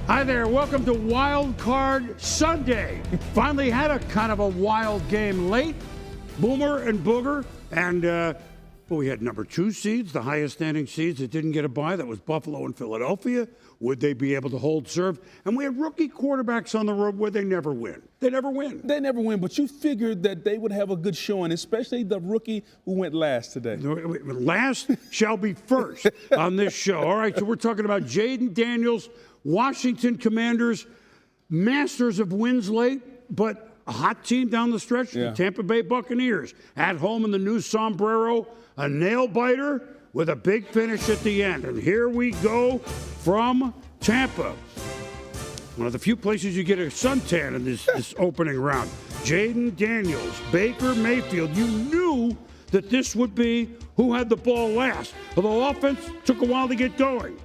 Hi there, welcome to Wild Card Sunday. Finally had a kind of a wild game late. Boomer and Booger, and we had number 2 seeds, the highest standing seeds that didn't get a bye. That was Buffalo and Philadelphia. Would they be able to hold serve? And we had rookie quarterbacks on the road where they never win. They never win. They never win, but you figured that they would have a good showing, especially the rookie who went last today. Last shall be first on this show. All right, so we're talking about Jayden Daniels, Washington Commanders, masters of wins late, but a hot team down the stretch, the Tampa Bay Buccaneers, at home in the new sombrero, a nail-biter with a big finish at the end. And here we go from Tampa. One of the few places you get a suntan in this opening round. Jayden Daniels, Baker Mayfield. You knew that this would be who had the ball last. Although offense took a while to get going.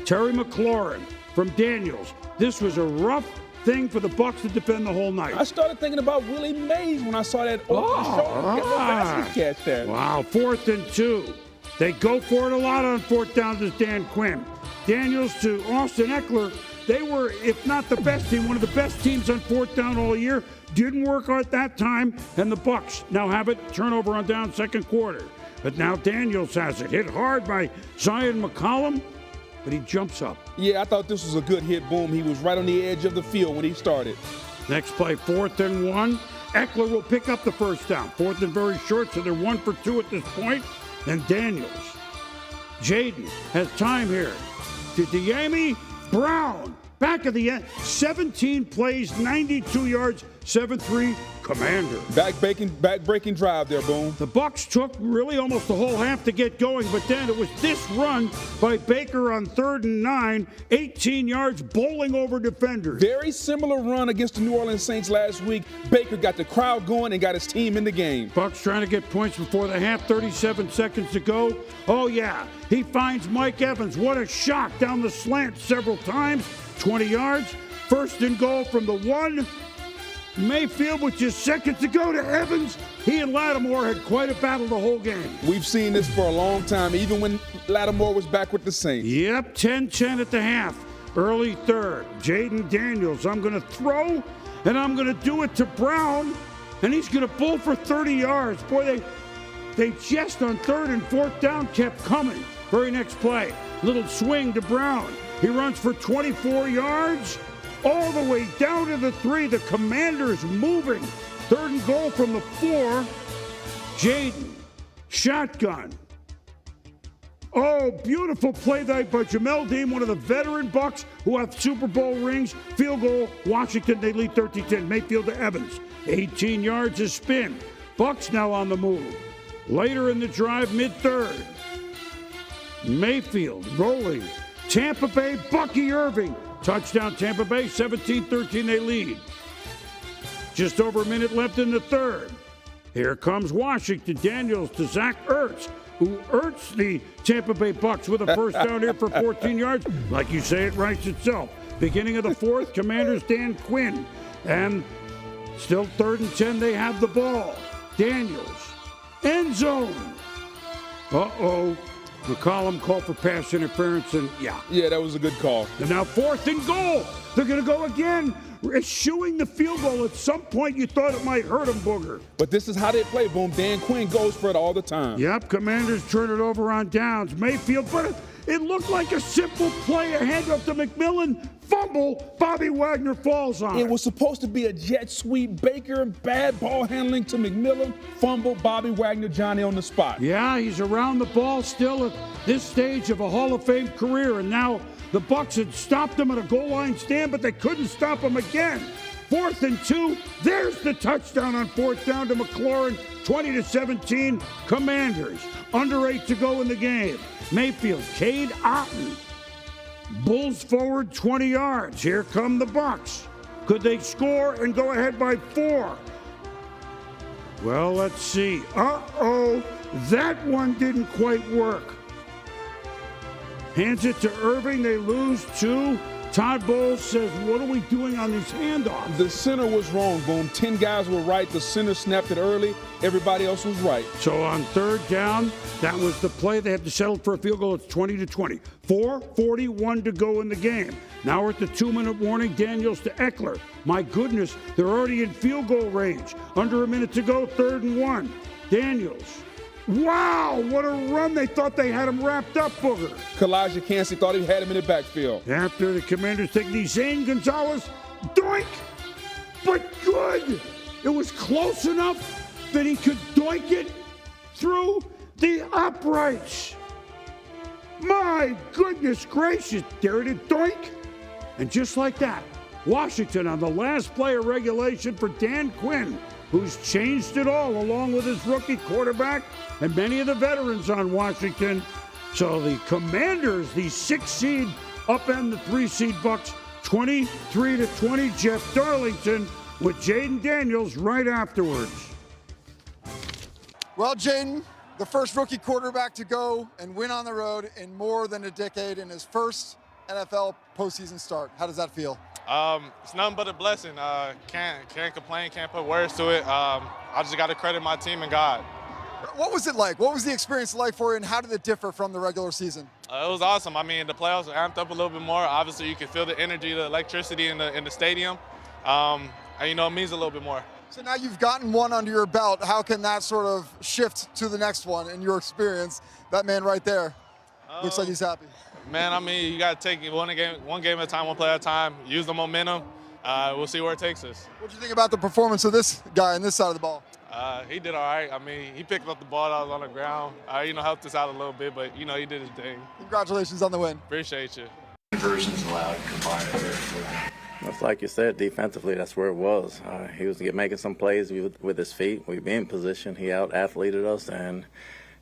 Terry McLaurin from Daniels. This was a rough thing for the Bucs to defend the whole night. I started thinking about Willie Mays when I saw that basket catch there. Wow, 4th and 2. They go for it a lot on 4th down to Dan Quinn. Daniels to Austin Eckler. They were, if not the best team, one of the best teams on 4th down all year. Didn't work at that time, and the Bucs now have it. Turnover on down, second quarter. But now Daniels has it. Hit hard by Zion McCollum, but he jumps up. Yeah, I thought this was a good hit. Boom. He was right on the edge of the field when he started. Next play, 4th and 1. Eckler will pick up the first down. 4th and very short, so they're 1 for 2 at this point. And Daniels. Jayden has time here. To Dyami Brown. Back of the end. 17 plays, 92 yards, 7-3 Commander. Back-breaking drive there, Boom. The Bucs took really almost the whole half to get going, but then it was this run by Baker on 3rd and 9, 18 yards, bowling over defenders. Very similar run against the New Orleans Saints last week. Baker got the crowd going and got his team in the game. Bucs trying to get points before the half, 37 seconds to go. Oh, yeah, he finds Mike Evans. What a shot down the slant several times, 20 yards. 1st and goal from the 1. Mayfield with just seconds to go to Evans. He and Lattimore had quite a battle the whole game. We've seen this for a long time, even when Lattimore was back with the Saints. Yep, 10-10 at the half. Early 3rd. Jayden Daniels, I'm going to throw, and I'm going to do it to Brown, and he's going to pull for 30 yards. Boy, they just on 3rd and 4th down kept coming. Very next play, little swing to Brown. He runs for 24 yards. All the way down to the 3. The Commanders moving. 3rd and goal from the 4. Jayden. Shotgun. Oh, beautiful play by Jamel Dean, one of the veteran Bucs who have Super Bowl rings. Field goal, Washington, they lead 13-10. Mayfield to Evans. 18 yards a spin. Bucs now on the move. Later in the drive, mid-3rd. Mayfield rolling. Tampa Bay, Bucky Irving. Touchdown Tampa Bay, 17-13 they lead. Just over a minute left in the 3rd. Here comes Washington. Daniels to Zach Ertz, who Ertz the Tampa Bay Bucs with a first down here for 14 yards. Like you say, it writes itself. Beginning of the 4th, Commanders Dan Quinn. And still 3rd and 10, they have the ball. Daniels, end zone. Uh-oh. McCollum called for pass interference, and Yeah, that was a good call. And now 4th and goal. They're going to go again, eschewing the field goal. At some point, you thought it might hurt them, Booger. But this is how they play, Boom. Dan Quinn goes for it all the time. Yep, Commanders turn it over on downs. Mayfield, but it looked like a simple play. A handoff to McMillan. Fumble. Bobby Wagner falls on it. It was supposed to be a jet sweep. Baker, bad ball handling to McMillan. Fumble. Bobby Wagner, Johnny on the spot. Yeah, he's around the ball still at this stage of a Hall of Fame career. And now the Bucs had stopped him at a goal line stand, but they couldn't stop him again. 4th and 2. There's the touchdown on 4th down to McLaurin. 20-17. Commanders. Under 8 to go in the game. Mayfield, Cade Otton. Bulls forward 20 yards. Here come the Bucs. Could they score and go ahead by 4? Well, let's see. Uh-oh. That one didn't quite work. Hands it to Irving. They lose to Todd Bowles says, what are we doing on these handoffs? The center was wrong, Boom. 10 guys were right. The center snapped it early. Everybody else was right. So on third down, that was the play. They had to settle for a field goal. It's 20-20. 4:41 to go in the game. Now we're at the 2-minute warning. Daniels to Eckler. My goodness, they're already in field goal range. Under a minute to go, 3rd and 1. Daniels. Wow, what a run. They thought they had him wrapped up, Booger. Kalijah Kancey thought he had him in the backfield. After the Commanders take the Zane Gonzalez, doink, but good. It was close enough that he could doink it through the uprights. My goodness gracious, there it is, doink. And just like that, Washington on the last play of regulation for Dan Quinn, who's changed it all along with his rookie quarterback and many of the veterans on Washington. So the Commanders, the 6 seed, upend the 3 seed Bucks 23-20. Jeff Darlington with Jayden Daniels right afterwards. Well, Jayden, the first rookie quarterback to go and win on the road in more than a decade in his first NFL postseason start. How does that feel? It's nothing but a blessing. Can't complain, can't put words to it. I just got to credit my team and God. What was it like? What was the experience like for you, and how did it differ from the regular season? It was awesome. I mean, the playoffs were amped up a little bit more. Obviously, you can feel the energy, the electricity in the stadium. And, it means a little bit more. So now you've gotten one under your belt. How can that sort of shift to the next one in your experience? That man right there looks like he's happy. Man, you got to take it one game at a time, one play at a time, use the momentum. We'll see where it takes us. What do you think about the performance of this guy on this side of the ball? He did all right. He picked up the ball that was on the ground. Helped us out a little bit, but, he did his thing. Congratulations on the win. Appreciate you. Conversions allowed combined there. That's like you said, defensively, that's where it was. He was making some plays with his feet. We'd be in position. He out-athleted us, and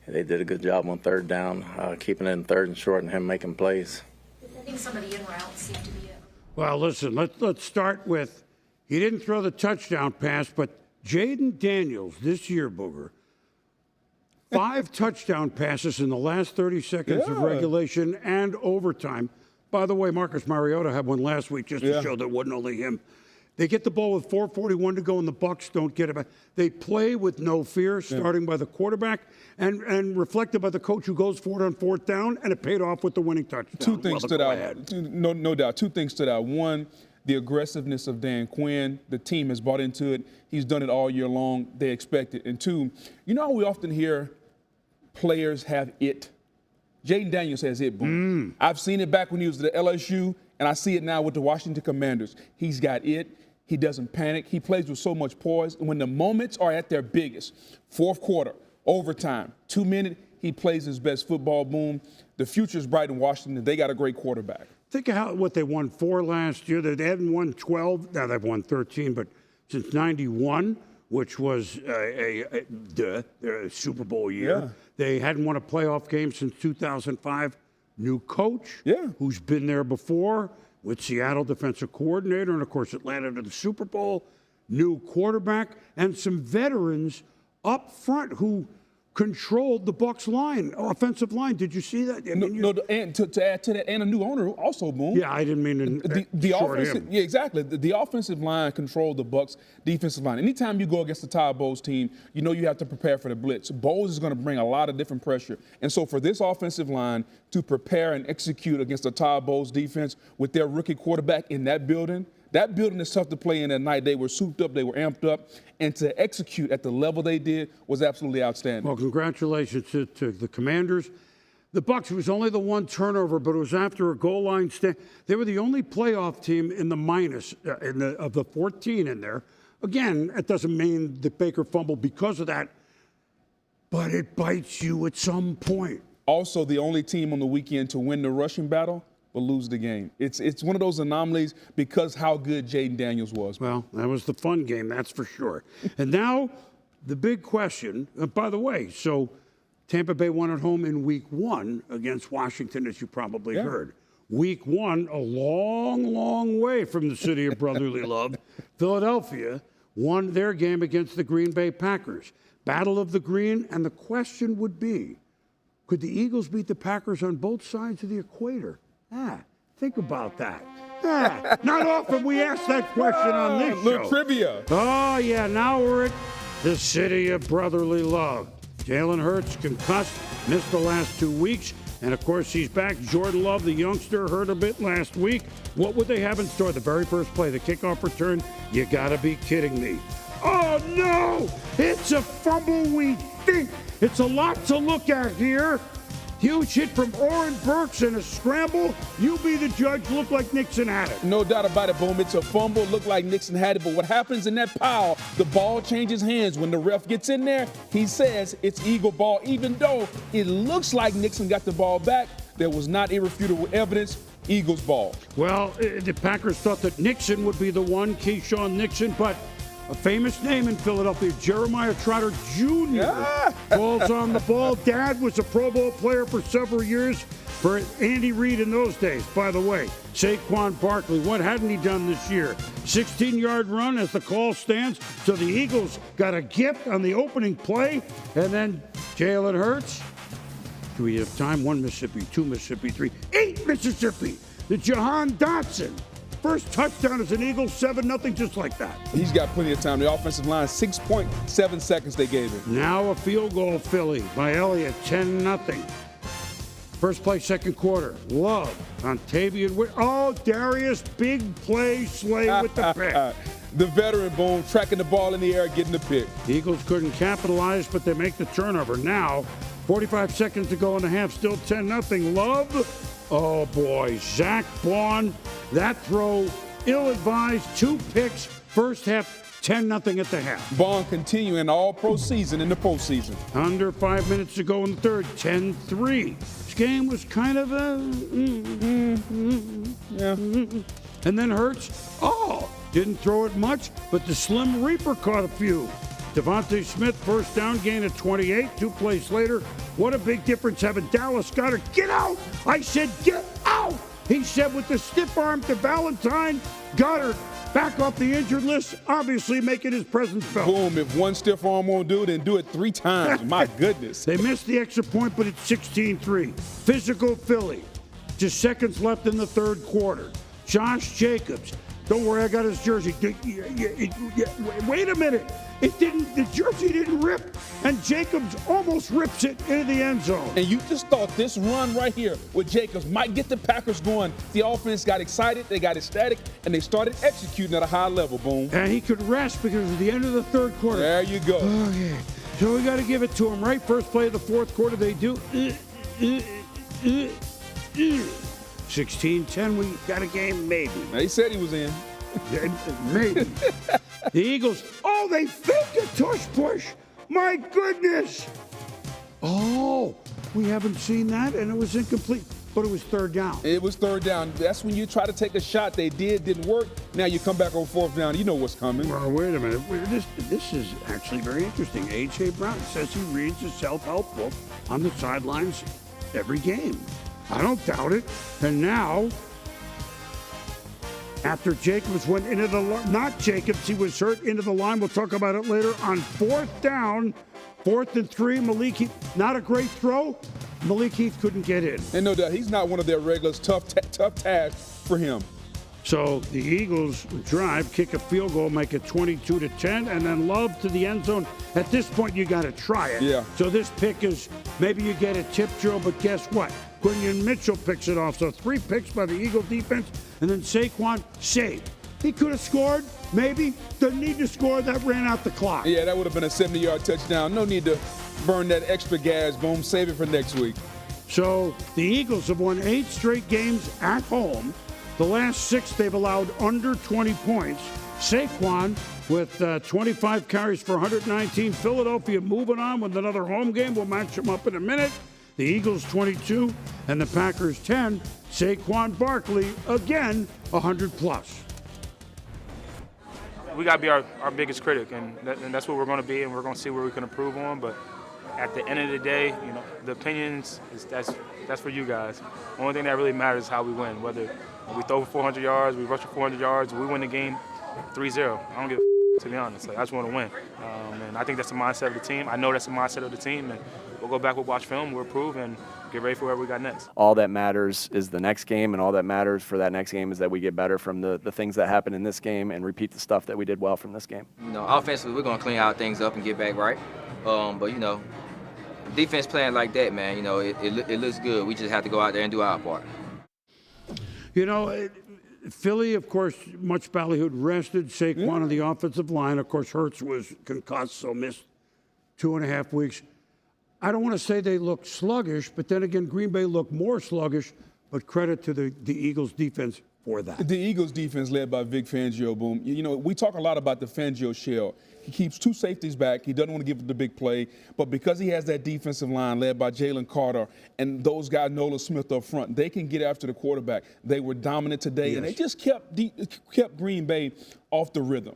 they did a good job on 3rd down, keeping it in 3rd and short and him making plays. I think somebody in route seemed to be it. Well, listen, let's start with, he didn't throw the touchdown pass, but Jayden Daniels this year, Booger, 5 touchdown passes in the last 30 seconds of regulation and overtime. By the way, Marcus Mariota had one last week just to show that it wasn't only him. They get the ball with 4:41 to go, and the Bucs don't get it back. They play with no fear, starting by the quarterback and reflected by the coach who goes for it on 4th down, and it paid off with the winning touchdown. 2 things stood out. No doubt. 2 things stood out. One, the aggressiveness of Dan Quinn. The team has bought into it. He's done it all year long. They expect it. And 2, how we often hear players have it? Jayden Daniels has it, Boom. I've seen it back when he was at LSU, and I see it now with the Washington Commanders. He's got it. He doesn't panic. He plays with so much poise. And when the moments are at their biggest, 4th quarter, overtime, 2-minute, he plays his best football, Boom. The future's bright in Washington. They got a great quarterback. Think of what they won 4 last year. They hadn't won 12. Now they've won 13, but since 91, which was a Super Bowl year. Yeah. They hadn't won a playoff game since 2005. New coach, who's been there before with Seattle defensive coordinator, and, of course, Atlanta to the Super Bowl. New quarterback, and some veterans up front who controlled the Bucs line, offensive line. Did you see that? And to add to that, and a new owner also, Boom. Yeah, I didn't mean to the short offensive, him. Yeah, exactly. The offensive line controlled the Bucs' defensive line. Anytime you go against the Todd Bowles team, you have to prepare for the blitz. Bowles is going to bring a lot of different pressure. And so for this offensive line to prepare and execute against the Todd Bowles defense with their rookie quarterback in that building is tough to play in at night. They were souped up, they were amped up, and to execute at the level they did was absolutely outstanding. Well, congratulations to the Commanders. The Bucs, it was only the 1 turnover, but it was after a goal line stand. They were the only playoff team in the minus of the 14 in there. Again, that doesn't mean that Baker fumbled because of that, but it bites you at some point. Also, the only team on the weekend to win the rushing battle will lose the game. It's one of those anomalies because how good Jayden Daniels was. Well, that was the fun game, that's for sure. And now the big question, by the way, so Tampa Bay won at home in week 1 against Washington, as you probably heard. Week 1, a long, long way from the city of brotherly love. Philadelphia won their game against the Green Bay Packers. Battle of the Green, and the question would be, could the Eagles beat the Packers on both sides of the equator? Think about that. Yeah, not often we ask that question on this Little show. trivia. Oh, yeah, now we're at the city of brotherly love. Jalen Hurts concussed, missed the last 2 weeks, and of course he's back. Jordan Love, the youngster, hurt a bit last week. What would they have in store? The very first play, the kickoff return? You gotta be kidding me. Oh, no! It's a fumble, we think. It's a lot to look at here. Huge hit from Oren Burks and a scramble. You be the judge. Looked like Nixon had it. No doubt about it, Boom. It's a fumble. Looked like Nixon had it. But what happens in that pile, the ball changes hands. When the ref gets in there, he says it's Eagle ball. Even though it looks like Nixon got the ball back, there was not irrefutable evidence. Eagles ball. Well, the Packers thought that Nixon would be the one, Keyshawn Nixon, but a famous name in Philadelphia, Jeremiah Trotter Jr. Falls on the ball. Dad was a Pro Bowl player for several years for Andy Reid in those days. By the way, Saquon Barkley, what hadn't he done this year? 16-yard run as the call stands. So the Eagles got a gift on the opening play, and then Jalen Hurts. Do we have time? 1 Mississippi, 2 Mississippi, 3, 8 Mississippi. The Jahan Dotson. First touchdown as an Eagle, 7-0, just like that. He's got plenty of time. The offensive line, 6.7 seconds they gave him. Now a field goal, Philly, by Elliott, 10-0. First play, second quarter. Love on Tavian. Oh, Darius, big play, Slay with the pick. The veteran, Boom, tracking the ball in the air, getting the pick. Eagles couldn't capitalize, but they make the turnover. Now, 45 seconds to go in the half, still 10-0. Love. Oh, boy. Zach Bond, that throw, ill-advised, 2 picks. First half, 10-0 at the half. Bond continuing all-pro season in the postseason. Under 5 minutes to go in the third, 10-3. This game was kind of a... And then Hurts, didn't throw it much, but the Slim Reaper caught a few. Devontae Smith, first down, gain of 28. 2 plays later, what a big difference having Dallas Goedert. Get out! I said get out! He said with the stiff arm to Valentine. Goddard back off the injured list, obviously making his presence felt. Boom, if one stiff arm won't do it, then do it 3 times. My goodness. They missed the extra point, but it's 16-3. Physical Philly. Just seconds left in the third quarter. Josh Jacobs. Don't worry, I got his jersey. Wait a minute. The jersey didn't rip, and Jacobs almost rips it into the end zone. And you just thought this run right here with Jacobs might get the Packers going. The offense got excited, they got ecstatic, and they started executing at a high level, Boom. And he could rest because at the end of the third quarter. There you go. Okay. So we got to give it to him, right? First play of the fourth quarter, they do. 16-10, we got a game, maybe. They said he was in. Maybe. The Eagles, they faked a tush push. My goodness. Oh, we haven't seen that, and it was incomplete. But it was third down. It was third down. That's when you try to take a shot. They didn't work. Now you come back on fourth down. You know what's coming. Well, wait a minute. This is actually very interesting. A.J. Brown says he reads a self-help book on the sidelines every game. I don't doubt it. And now, after Jacobs went into the line, not Jacobs, he was hurt into the line. We'll talk about it later. On fourth down, 4th and 3, Malik Heath, not a great throw. Malik Heath couldn't get in. And no doubt, he's not one of their regulars. Tough task for him. So the Eagles drive, kick a field goal, make it 22-10, and then Love to the end zone. At this point, you got to try it. Yeah. So this pick is, maybe you get a tip drill, but guess what? Quinion Mitchell picks it off. So 3 picks by the Eagle defense, and then Saquon saved. He could have scored, maybe. Doesn't need to score. That ran out the clock. Yeah, that would have been a 70-yard touchdown. No need to burn that extra gas. Boom, save it for next week. So the Eagles have won 8 straight games at home. The last 6, they've allowed under 20 points. Saquon with 25 carries for 119. Philadelphia moving on with another home game. We'll match them up in a minute. The Eagles 22 and the Packers 10. Saquon Barkley, again, 100+. We got to be our biggest critic, and that's what we're going to be, and we're going to see where we can improve on. But at the end of the day, the opinions, that's for you guys. The only thing that really matters is how we win. Whether we throw for 400 yards, we rush for 400 yards, we win the game 3-0. I don't give a to be honest. I just want to win. And I think that's the mindset of the team. I know that's the mindset of the team, and we'll go back, we'll watch film, we'll improve, and get ready for whatever we got next. All that matters is the next game, and all that matters for that next game is that we get better from the things that happen in this game and repeat the stuff that we did well from this game. You know, offensively, we're going to clean our things up and get back right. But, you know, defense playing like that, man, you know, it looks good. We just have to go out there and do our part. You know, Philly, of course, much ballyhooed, rested Saquon on the offensive line. Of course, Hurts was concussed, so missed 2.5 weeks. I don't want to say they look sluggish, but then again, Green Bay looked more sluggish, but credit to the Eagles defense for that. The Eagles defense led by Vic Fangio, Boom. You know, we talk a lot about the Fangio shell. He keeps 2 safeties back. He doesn't want to give it the big play. But because he has that defensive line led by Jalen Carter and those guys, Nolan Smith up front, they can get after the quarterback. They were dominant today, and they just kept Green Bay off the rhythm.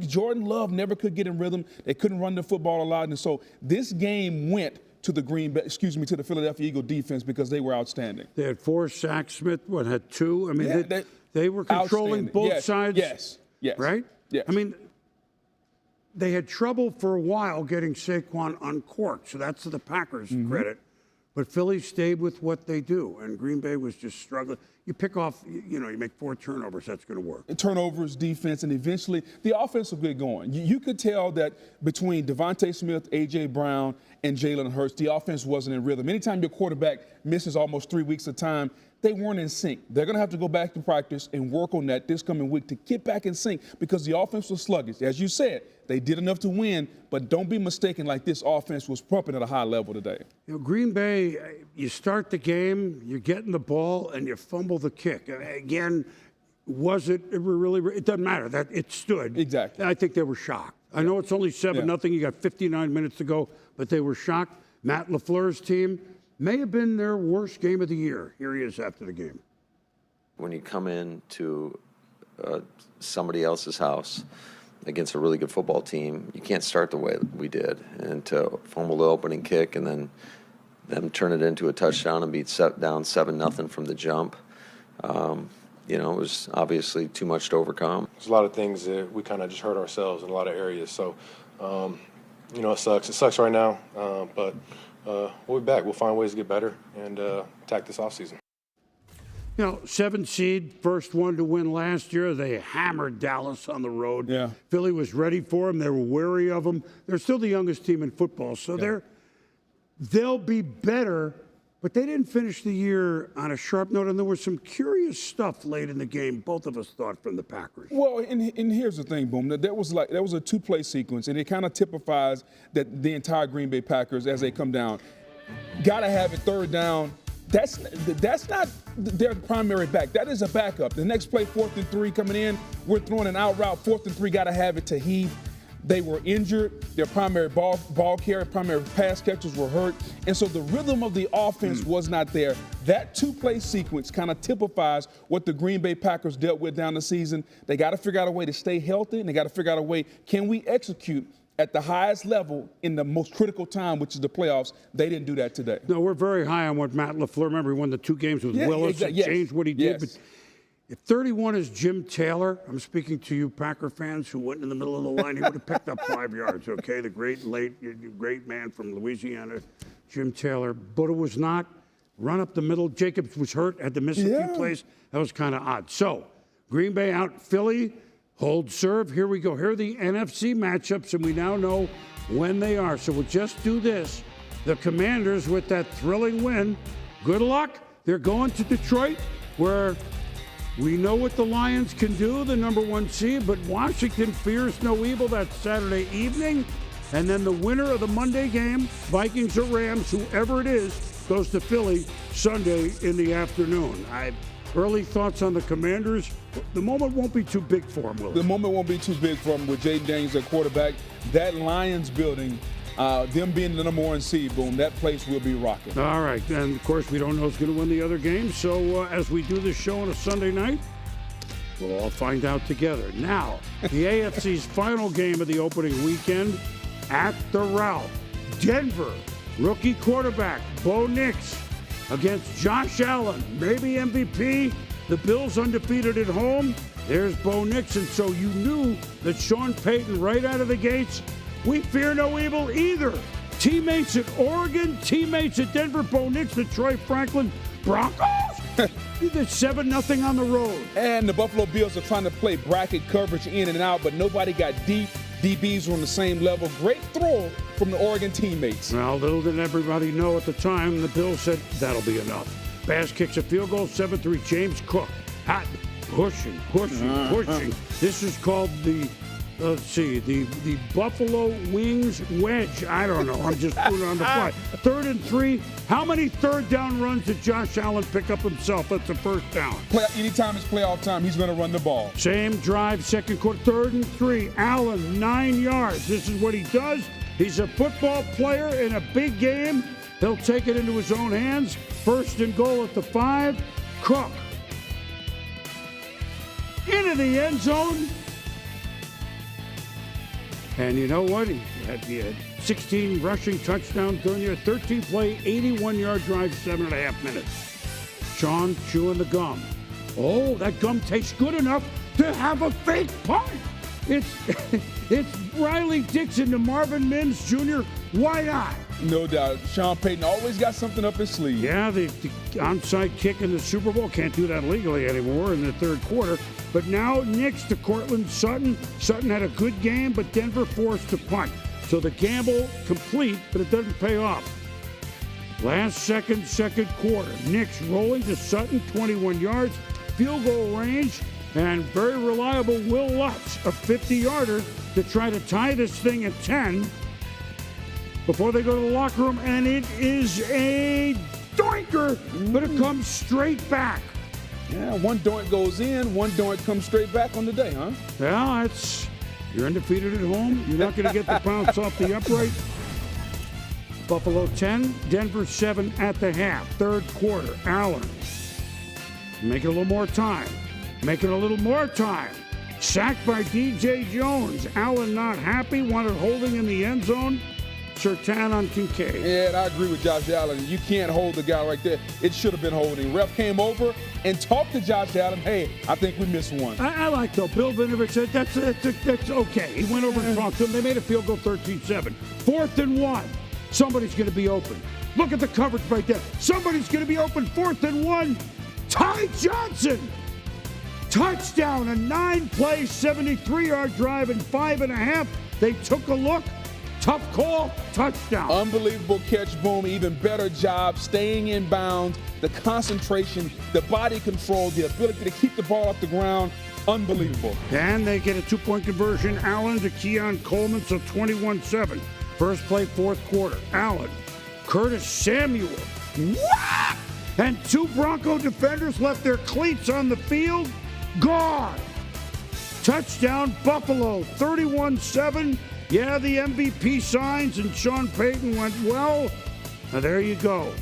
Jordan Love never could get in rhythm. They couldn't run the football a lot. And so this game went to the to the Philadelphia Eagle defense because they were outstanding. They had 4 sacks. Smith, had 2? I mean, they were controlling both sides. Yes. Right? Yes. I mean, they had trouble for a while getting Saquon uncorked, so that's to the Packers' credit. But Philly stayed with what they do, and Green Bay was just struggling. You pick off, you make 4 turnovers, that's going to work. Turnovers, defense, and eventually the offense will get going. You could tell that between Devontae Smith, A.J. Brown, and Jalen Hurts, the offense wasn't in rhythm. Anytime your quarterback misses almost 3 weeks of time, they weren't in sync. They're going to have to go back to practice and work on that this coming week to get back in sync because the offense was sluggish. As you said, they did enough to win, but don't be mistaken like this offense was pumping at a high level today. Green Bay, you start the game, you're getting the ball, and you fumble the kick. Again, it doesn't matter. That it stood. Exactly. I think they were shocked. I know it's only 7-0. You got 59 minutes to go, but they were shocked. Matt LaFleur's team may have been their worst game of the year. Here he is after the game. When you come into somebody else's house against a really good football team, you can't start the way we did. And to fumble the opening kick and then them turn it into a touchdown and be down 7-0 from the jump, it was obviously too much to overcome. There's a lot of things that we kind of just hurt ourselves in a lot of areas. So, it sucks. It sucks right now, but we'll be back. We'll find ways to get better and attack this offseason. 7 seed, first one to win last year. They hammered Dallas on the road. Yeah. Philly was ready for them. They were wary of them. They're still the youngest team in football, so they'll be better. But they didn't finish the year on a sharp note, and there was some curious stuff late in the game, both of us thought, from the Packers. Well, and here's the thing, Boom. There was a 2-play sequence, and it kind of typifies that the entire Green Bay Packers as they come down. Got to have it third down. That's not their primary back. That is a backup. The next play, 4th and 3 coming in, we're throwing an out route, 4th and 3, got to have it to Heath. They were injured. Their primary ball carrier, primary pass catchers were hurt. And so the rhythm of the offense was not there. That 2-play sequence kind of typifies what the Green Bay Packers dealt with down the season. They got to figure out a way to stay healthy, and they got to figure out a way, can we execute at the highest level in the most critical time, which is the playoffs? They didn't do that today. No, we're very high on what Matt LaFleur, remember, he won the 2 games with Willis. Exactly. Changed what he did. But if 31 is Jim Taylor, I'm speaking to you Packer fans who went in the middle of the line, he would have picked up 5 yards, okay? The great man from Louisiana, Jim Taylor. But it was not. Run up the middle. Jacobs was hurt, had to miss a few plays. That was kind of odd. So, Green Bay out, Philly, hold serve. Here we go. Here are the NFC matchups, and we now know when they are. So we'll just do this. The Commanders with that thrilling win. Good luck. They're going to Detroit, where we know what the Lions can do, the number 1 seed, but Washington fears no evil. That's Saturday evening. And then the winner of the Monday game, Vikings or Rams, whoever it is, goes to Philly Sunday in the afternoon. Early thoughts on the Commanders. The moment won't be too big for them, will it? The moment won't be too big for them with Jayden Daniels at quarterback. That Lions building, them being the number 1 seed, Boom, that place will be rocking. All right. And, of course, we don't know who's going to win the other game. So as we do this show on a Sunday night, we'll all find out together. Now, the AFC's final game of the opening weekend at the Ralph. Denver, rookie quarterback Bo Nix against Josh Allen, maybe MVP. The Bills undefeated at home. There's Bo Nix. And so you knew that Sean Payton, right out of the gates, we fear no evil either. Teammates at Oregon, teammates at Denver, Bo Nix, the Troy Franklin Broncos. They're 7-0 on the road. And the Buffalo Bills are trying to play bracket coverage in and out, but nobody got deep. DBs were on the same level. Great throw from the Oregon teammates. Well, little did everybody know at the time, the Bills said, that'll be enough. Bass kicks a field goal, 7-3. James Cook. Hot, pushing. This is called the Buffalo Wings wedge. I don't know. I'm just putting it on the fly. 3rd and 3. How many third down runs did Josh Allen pick up himself? That's the first down. Anytime it's playoff time, he's going to run the ball. Same drive, second quarter, 3rd and 3. Allen, 9 yards. This is what he does. He's a football player in a big game. He'll take it into his own hands. 1st and goal at the 5. Cook. Into the end zone. And you know what? He had 16 rushing touchdowns during the 13-play, 81-yard drive, 7.5 minutes. Sean chewing the gum. Oh, that gum tastes good enough to have a fake punt. It's Riley Dixon to Marvin Mims Jr. Why not? No doubt. Sean Payton always got something up his sleeve. Yeah, the onside kick in the Super Bowl. Can't do that legally anymore in the third quarter. But now Nix to Cortland Sutton. Sutton had a good game, but Denver forced to punt. So the gamble complete, but it doesn't pay off. Last second quarter. Nix rolling to Sutton, 21 yards, field goal range, and very reliable Will Lutz, a 50-yarder, to try to tie this thing at 10 before they go to the locker room, and it is a doinker, but it comes straight back. Yeah, one doink goes in, one doink comes straight back on the day, huh? Yeah, you're undefeated at home. You're not going to get the bounce off the upright. Buffalo 10, Denver 7 at the half. Third quarter, Allen. Make it a little more time. Sacked by DJ Jones. Allen not happy, wanted holding in the end zone. Surtain on Kincaid. Yeah, I agree with Josh Allen. You can't hold the guy like that. It should have been holding. Ref came over and talked to Josh Allen. Hey, I think we missed one. I like, though. Bill Vinovich said that's okay. He went over and talked to him. They made a field goal 13-7. 4th and 1. Somebody's going to be open. Look at the coverage right there. Somebody's going to be open. 4th and 1. Ty Johnson. Touchdown. A 9-play, 73-yard drive in 5.5. They took a look. Tough call, touchdown. Unbelievable catch, Boom. Even better job staying in bounds, the concentration, the body control, the ability to keep the ball off the ground. Unbelievable. And they get a 2-point conversion. Allen to Keon Coleman, so 21-7. First play, fourth quarter. Allen, Curtis Samuel. What? And 2 Bronco defenders left their cleats on the field. Gone. Touchdown, Buffalo, 31-7. Yeah, the MVP signs and Sean Payton went, well, now there you go.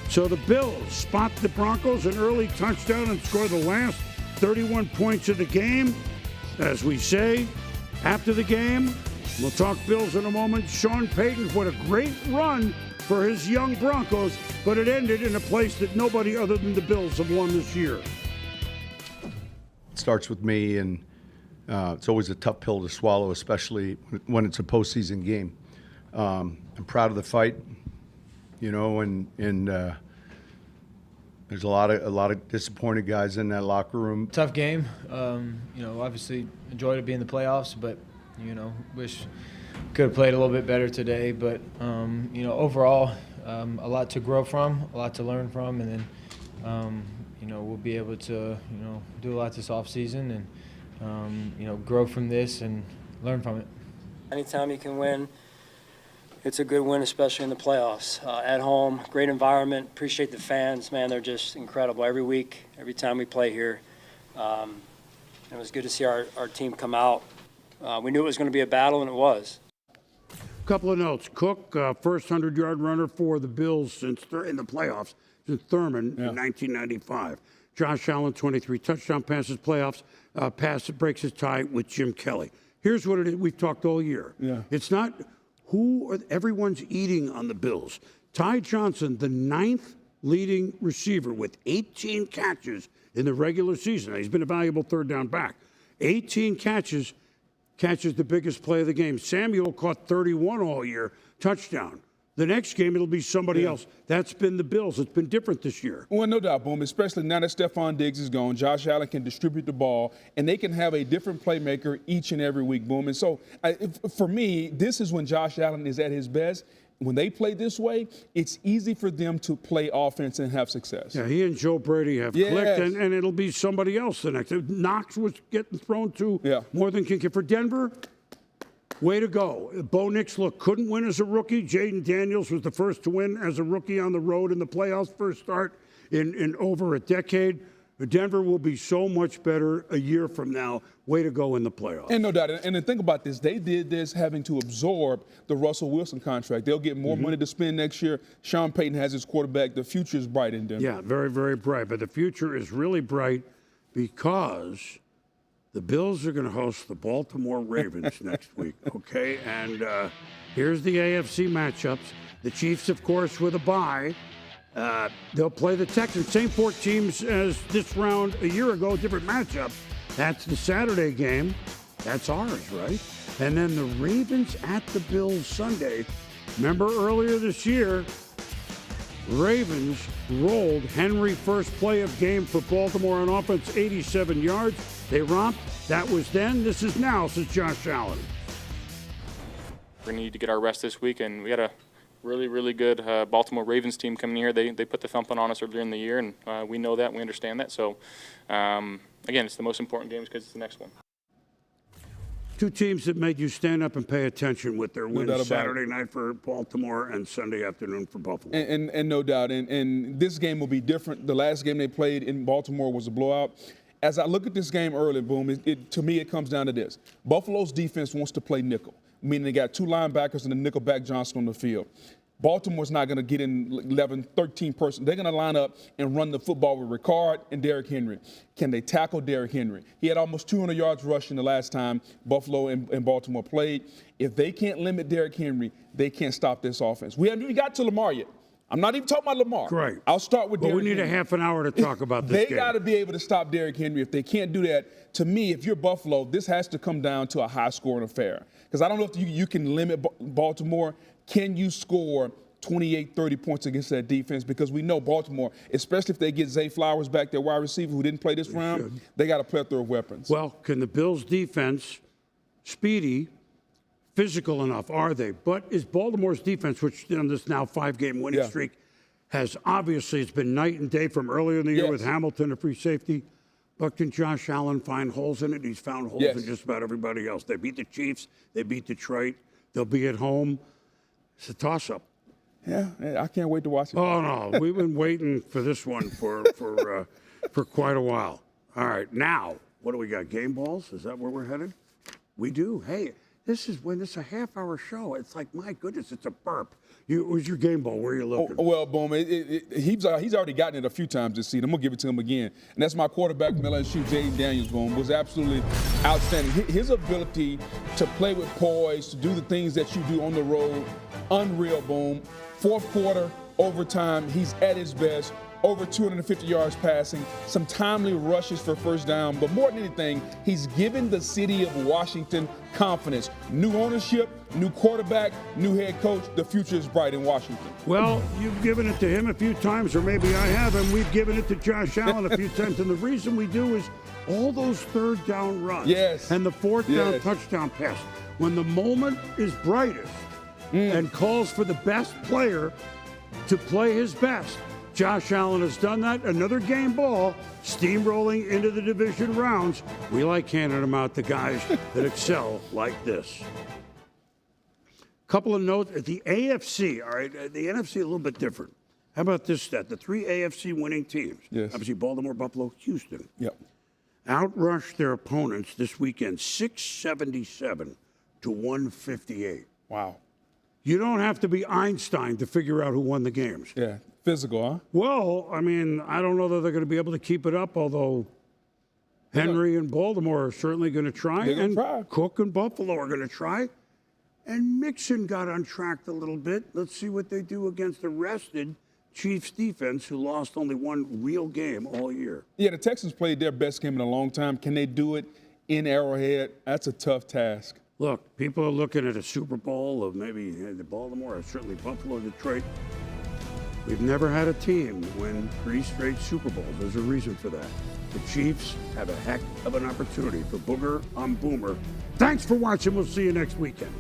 So the Bills spot the Broncos an early touchdown and score the last 31 points of the game. As we say, after the game, we'll talk Bills in a moment. Sean Payton, what a great run for his young Broncos, but it ended in a place that nobody other than the Bills have won this year. It starts with me, and it's always a tough pill to swallow, especially when it's a postseason game. I'm proud of the fight, and there's a lot of disappointed guys in that locker room. Tough game. Obviously enjoyed it being in the playoffs, but wish could have played a little bit better today. But overall, a lot to grow from, a lot to learn from, and then we'll be able to do a lot this offseason and grow from this and learn from it. Anytime you can win, it's a good win, especially in the playoffs. At home, great environment. Appreciate the fans, man. They're just incredible every week, every time we play here. It was good to see our team come out. We knew it was going to be a battle, and it was. Couple of notes. Cook, first 100-yard runner for the Bills since in the playoffs since Thurman in 1995. Josh Allen, 23 touchdown passes, playoffs. Pass that breaks his tie with Jim Kelly. Here's what it is. We've talked all year. Yeah. It's not everyone's eating on the Bills. Ty Johnson, the 9th leading receiver with 18 catches in the regular season. He's been a valuable third down back. 18 catches the biggest play of the game. Samuel caught 31 all year, touchdown. the next game it'll be somebody else. That's been the Bills. It's been different this year. Well, no doubt, Boom, especially now that Stephon Diggs is gone. Josh Allen can distribute the ball, and they can have a different playmaker each and every week, Boom. And so, for me, this is when Josh Allen is at his best. When they play this way, it's easy for them to play offense and have success. Yeah, he and Joe Brady have clicked, and it'll be somebody else the next. Knox was getting thrown to more than Kincaid. For Denver, way to go. Bo Nix, couldn't win as a rookie. Jaden Daniels was the first to win as a rookie on the road in the playoffs, first start in over a decade. Denver will be so much better a year from now. Way to go in the playoffs. And no doubt. And then think about this. They did this having to absorb the Russell Wilson contract. They'll get more money to spend next year. Sean Payton has his quarterback. The future is bright in Denver. Yeah, very, very bright. But the future is really bright because the Bills are going to host the Baltimore Ravens next week, okay? And here's the AFC matchups. The Chiefs, of course, with a bye. They'll play the Texans. Same 4 teams as this round a year ago, different matchups. That's the Saturday game. That's ours, right? And then the Ravens at the Bills Sunday. Remember earlier this year, Ravens rolled Henry first play of game for Baltimore on offense, 87 yards. They romped. That was then. This is now, says Josh Allen. We're going to need to get our rest this week, and we got a really, really good Baltimore Ravens team coming here. They put the thumping on us earlier in the year, and we know that. We understand that. So, again, it's the most important game because it's the next one. 2 teams that made you stand up and pay attention with their wins doubt Saturday night for Baltimore and Sunday afternoon for Buffalo. And no doubt. And this game will be different. The last game they played in Baltimore was a blowout. As I look at this game early, Boom, to me it comes down to this. Buffalo's defense wants to play nickel, meaning they got 2 linebackers and a nickelback Johnson on the field. Baltimore's not going to get in 11, 13 person. They're going to line up and run the football with Ricard and Derrick Henry. Can they tackle Derrick Henry? He had almost 200 yards rushing the last time Buffalo and Baltimore played. If they can't limit Derrick Henry, they can't stop this offense. We haven't even got to Lamar yet. I'm not even talking about Lamar. Right. I'll start with Derrick Henry. But we need a half an hour to talk about this game. They got to be able to stop Derrick Henry. If they can't do that, to me, if you're Buffalo, this has to come down to a high-scoring affair. Because I don't know if you can limit Baltimore. Can you score 28, 30 points against that defense? Because we know Baltimore, especially if they get Zay Flowers back, their wide receiver who didn't play this round, they got a plethora of weapons. Well, can the Bills' defense, speedy, physical enough, are they? But is Baltimore's defense, which on this now 5-game winning streak, has obviously, it's been night and day from earlier in the year with Hamilton, a free safety. But can Josh Allen find holes in it? He's found holes in just about everybody else. They beat the Chiefs. They beat Detroit. They'll be at home. It's a toss-up. Yeah, I can't wait to watch it. Oh, no. We've been waiting for this one for quite a while. All right. Now, what do we got? Game balls? Is that where we're headed? We do. Hey, this is when it's a half-hour show. It's like, my goodness, it's a burp. Where's your game ball? Where are you looking? Oh, well, Boom, he's already gotten it a few times this season. I'm going to give it to him again. And that's my quarterback from LSU, Jaden Daniels, Boom, was absolutely outstanding. His ability to play with poise, to do the things that you do on the road, unreal, Boom. Fourth quarter, overtime, he's at his best. Over 250 yards passing, some timely rushes for first down, but more than anything, he's given the city of Washington confidence. New ownership, new quarterback, new head coach. The future is bright in Washington. Well, you've given it to him a few times, or maybe I have, and we've given it to Josh Allen a few times. And the reason we do is all those third down runs and the fourth down touchdown pass. When the moment is brightest and calls for the best player to play his best, Josh Allen has done that. Another game ball, steamrolling into the division rounds. We like handing them out to guys that excel like this. Couple of notes at the AFC. All right, the NFC a little bit different. How about this stat? The 3 AFC winning teams, obviously Baltimore, Buffalo, Houston, outrushed their opponents this weekend 677 to 158. Wow. You don't have to be Einstein to figure out who won the games. Yeah. Physical, huh? Well, I mean, I don't know that they're going to be able to keep it up, although Henry and Baltimore are certainly going to try. They're going to try. Cook and Buffalo are going to try. And Mixon got untracked a little bit. Let's see what they do against the rested Chiefs defense, who lost only one real game all year. Yeah, the Texans played their best game in a long time. Can they do it in Arrowhead? That's a tough task. Look, people are looking at a Super Bowl of maybe the Baltimore or certainly Buffalo, Detroit. We've never had a team win 3 straight Super Bowls. There's a reason for that. The Chiefs have a heck of an opportunity for Booger on Boomer. Thanks for watching. We'll see you next weekend.